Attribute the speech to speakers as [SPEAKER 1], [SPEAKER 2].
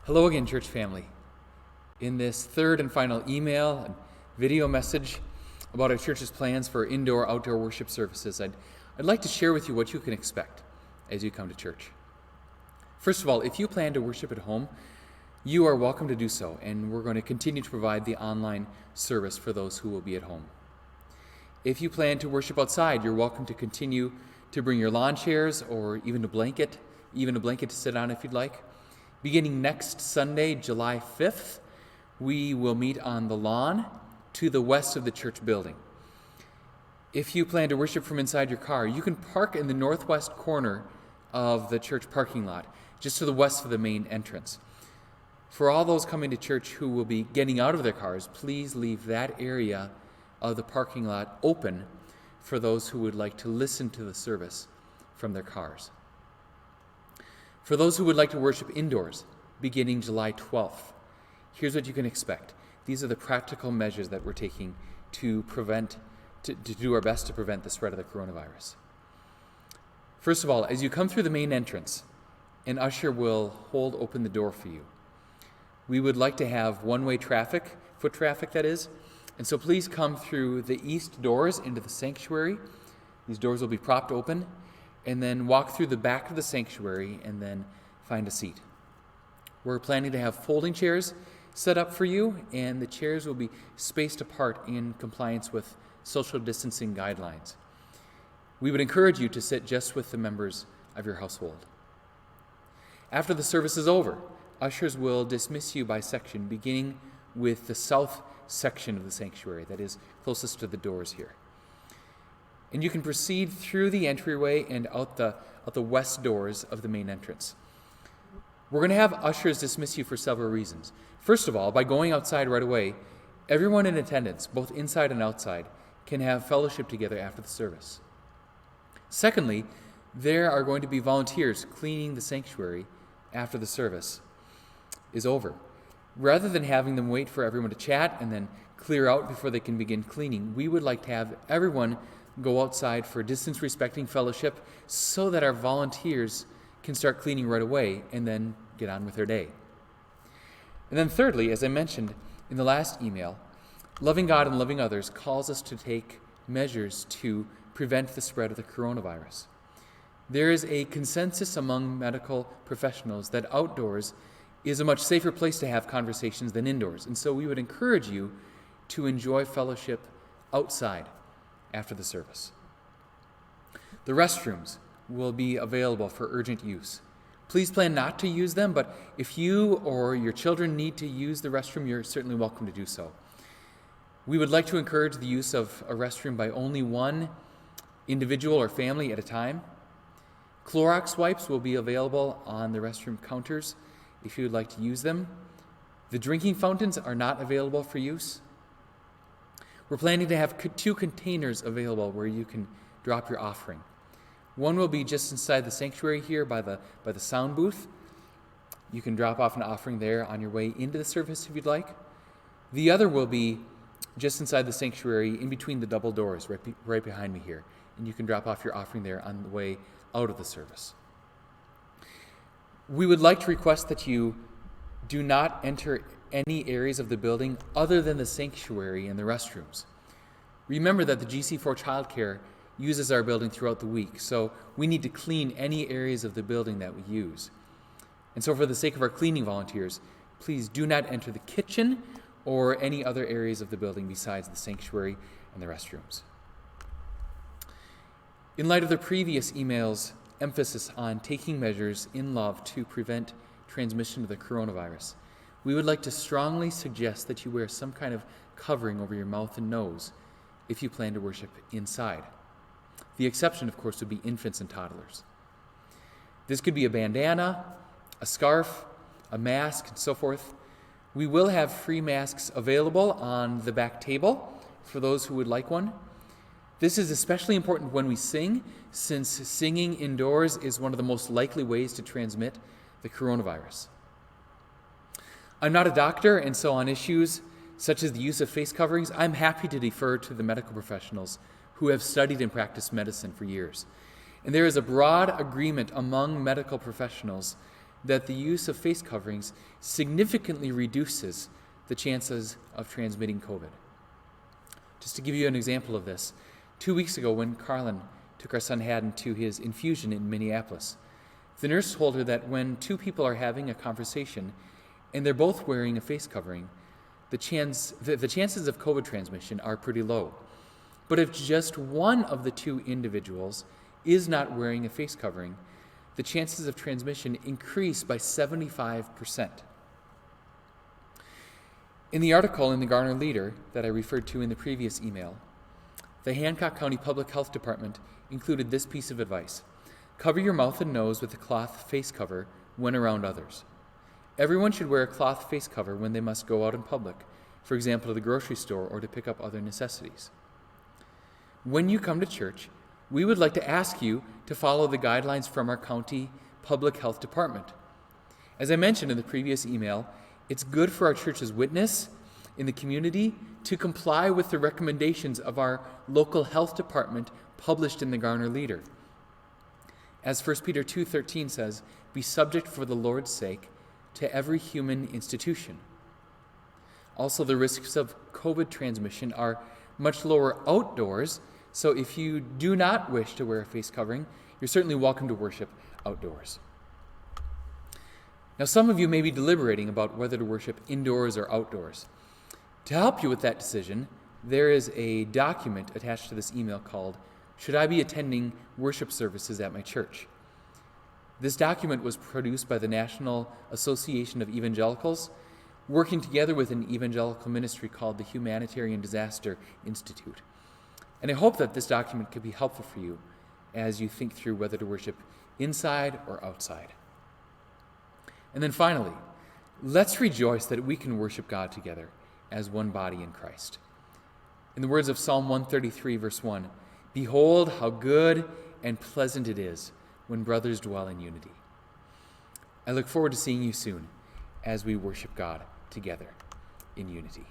[SPEAKER 1] Hello again, church family. In this third and final email and video message about our church's plans for indoor-outdoor worship services, I'd like to share with you what you can expect as you come to church. First of all, if you plan to worship at home, you are welcome to do so, and we're going to continue to provide the online service for those who will be at home. If you plan to worship outside, you're welcome to continue to bring your lawn chairs or even a blanket to sit on if you'd like. Beginning next Sunday, July 5th, we will meet on the lawn to the west of the church building. If you plan to worship from inside your car, you can park in the northwest corner of the church parking lot, just to the west of the main entrance. For all those coming to church who will be getting out of their cars, please leave that area of the parking lot open for those who would like to listen to the service from their cars. For those who would like to worship indoors, beginning July 12th, here's what you can expect. These are the practical measures that we're taking to do our best to prevent the spread of the coronavirus. First of all, as you come through the main entrance, an usher will hold open the door for you. We would like to have one-way traffic, foot traffic that is, and so please come through the east doors into the sanctuary. These doors will be propped open, and then walk through the back of the sanctuary and then find a seat. We're planning to have folding chairs set up for you, and the chairs will be spaced apart in compliance with social distancing guidelines. We would encourage you to sit just with the members of your household. After the service is over, ushers will dismiss you by section, beginning with the south section of the sanctuary that is closest to the doors here. And you can proceed through the entryway and out the west doors of the main entrance. We're going to have ushers dismiss you for several reasons. First of all, by going outside right away, everyone in attendance, both inside and outside, can have fellowship together after the service. Secondly, there are going to be volunteers cleaning the sanctuary after the service is over. Rather than having them wait for everyone to chat and then clear out before they can begin cleaning, we would like to have everyone go outside for distance-respecting fellowship so that our volunteers can start cleaning right away and then get on with their day. And then thirdly, as I mentioned in the last email, loving God and loving others calls us to take measures to prevent the spread of the coronavirus. There is a consensus among medical professionals that outdoors is a much safer place to have conversations than indoors, and so we would encourage you to enjoy fellowship outside after the service. The restrooms will be available for urgent use. Please plan not to use them, but if you or your children need to use the restroom, you're certainly welcome to do so. We would like to encourage the use of a restroom by only one individual or family at a time. Clorox wipes will be available on the restroom counters if you would like to use them. The drinking fountains are not available for use. We're planning to have 2 containers available where you can drop your offering. One will be just inside the sanctuary here by the sound booth. You can drop off an offering there on your way into the service if you'd like. The other will be just inside the sanctuary in between the double doors right behind me here, and you can drop off your offering there on the way out of the service. We would like to request that you do not enter any areas of the building other than the sanctuary and the restrooms. Remember that the GC4 Childcare uses our building throughout the week, so we need to clean any areas of the building that we use. And so for the sake of our cleaning volunteers, please do not enter the kitchen or any other areas of the building besides the sanctuary and the restrooms. In light of the previous email's emphasis on taking measures in love to prevent transmission of the coronavirus, we would like to strongly suggest that you wear some kind of covering over your mouth and nose if you plan to worship inside. The exception, of course, would be infants and toddlers. This could be a bandana, a scarf, a mask, and so forth. We will have free masks available on the back table for those who would like one. This is especially important when we sing, since singing indoors is one of the most likely ways to transmit the coronavirus. I'm not a doctor, and so on issues such as the use of face coverings, I'm happy to defer to the medical professionals who have studied and practiced medicine for years. And there is a broad agreement among medical professionals that the use of face coverings significantly reduces the chances of transmitting COVID. Just to give you an example of this, 2 weeks ago when Carlin took our son Haddon to his infusion in Minneapolis, the nurse told her that when two people are having a conversation and they're both wearing a face covering, the chances of COVID transmission are pretty low. But if just one of the two individuals is not wearing a face covering, the chances of transmission increase by 75%. In the article in the Garner Leader that I referred to in the previous email, the Hancock County Public Health Department included this piece of advice: cover your mouth and nose with a cloth face cover when around others. Everyone should wear a cloth face cover when they must go out in public, for example, to the grocery store or to pick up other necessities. When you come to church, we would like to ask you to follow the guidelines from our county public health department. As I mentioned in the previous email, it's good for our church's witness in the community to comply with the recommendations of our local health department published in the Garner Leader. As 1 Peter 2:13 says, be subject for the Lord's sake to every human institution. Also, the risks of COVID transmission are much lower outdoors, so if you do not wish to wear a face covering, you're certainly welcome to worship outdoors. Now, some of you may be deliberating about whether to worship indoors or outdoors. To help you with that decision, there is a document attached to this email called Should I Be Attending Worship Services at My Church? This document was produced by the National Association of Evangelicals, working together with an evangelical ministry called the Humanitarian Disaster Institute. And I hope that this document could be helpful for you as you think through whether to worship inside or outside. And then finally, let's rejoice that we can worship God together as one body in Christ. In the words of Psalm 133, verse 1, behold how good and pleasant it is when brothers dwell in unity. I look forward to seeing you soon as we worship God together in unity.